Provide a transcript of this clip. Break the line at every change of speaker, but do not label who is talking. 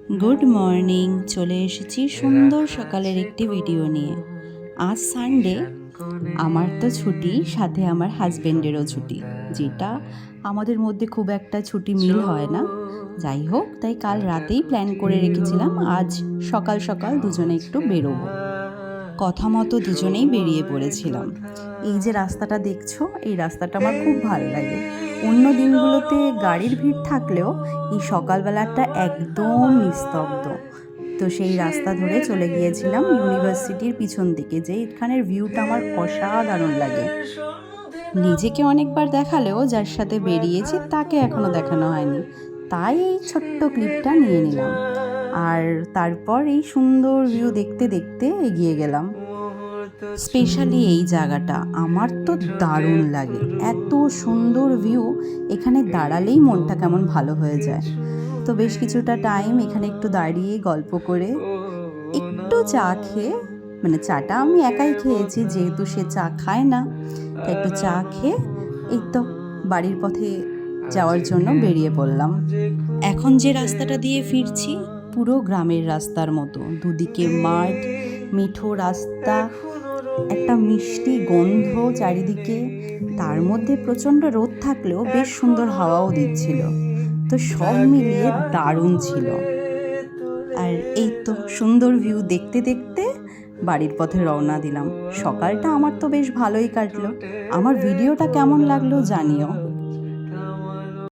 Good morning. চলে এসেছি সুন্দর সকালের একটি ভিডিও নিয়ে। আজ সানডে, আমার তো ছুটি, সাথে আমার হাজবেন্ডেরও ছুটি, যেটা আমাদের মধ্যে খুব একটা ছুটি মিল হয় না। যাই হোক, তাই কাল রাতেই প্ল্যান করে রেখেছিলাম আজ সকাল সকাল দুজনে একটু বেরোবো। কথা মতো দুজনেই বেরিয়ে পড়েছিলাম। এই যে রাস্তাটা দেখছো, এই রাস্তাটা আমার খুব ভালো লাগে। অন্য দিনগুলোতে গাড়ির ভিড় থাকলেও এই সকালবেলাটা একদম নিস্তব্ধ। তো সেই রাস্তা ধরে চলে গিয়েছিলাম ইউনিভার্সিটির পিছন দিকে, যে এখানের ভিউটা আমার অসাধারণ লাগে। নিজেকে অনেকবার দেখালেও যার সাথে বেরিয়েছি তাকে এখনো দেখানো হয়নি, তাই এই ছোট্ট ক্লিপটা নিয়ে নিলাম। আর তারপর এই সুন্দর ভিউ দেখতে দেখতে এগিয়ে গেলাম। স্পেশালি এই জায়গাটা আমার তো দারুণ লাগে, এত সুন্দর ভিউ, এখানে দাঁড়ালেই মনটা কেমন ভালো হয়ে যায়। তো বেশ কিছুটা টাইম এখানে একটু দাঁড়িয়ে গল্প করে, একটু চা খেয়ে, মানে চাটা আমি একাই খেয়েছি যেহেতু সে চা খায় না, তাই একটু চা খেয়ে এই তো বাড়ির পথে যাওয়ার জন্য বেরিয়ে পড়লাম। এখন যে রাস্তাটা দিয়ে ফিরছি পুরো গ্রামের রাস্তার মতো, দুদিকে মাঠ, মিঠো রাস্তা, একটা মিষ্টি গন্ধ চারিদিকে, তার মধ্যে প্রচণ্ড রোদ থাকলেও বেশ সুন্দর হাওয়াও দিচ্ছিল। তো সব মিলিয়ে দারুণ ছিল। আর এই তো সুন্দর ভিউ দেখতে দেখতে বাড়ির পথে রওনা দিলাম। সকালটা আমার তো বেশ ভালোই কাটলো। আমার ভিডিওটা কেমন লাগলো জানিও।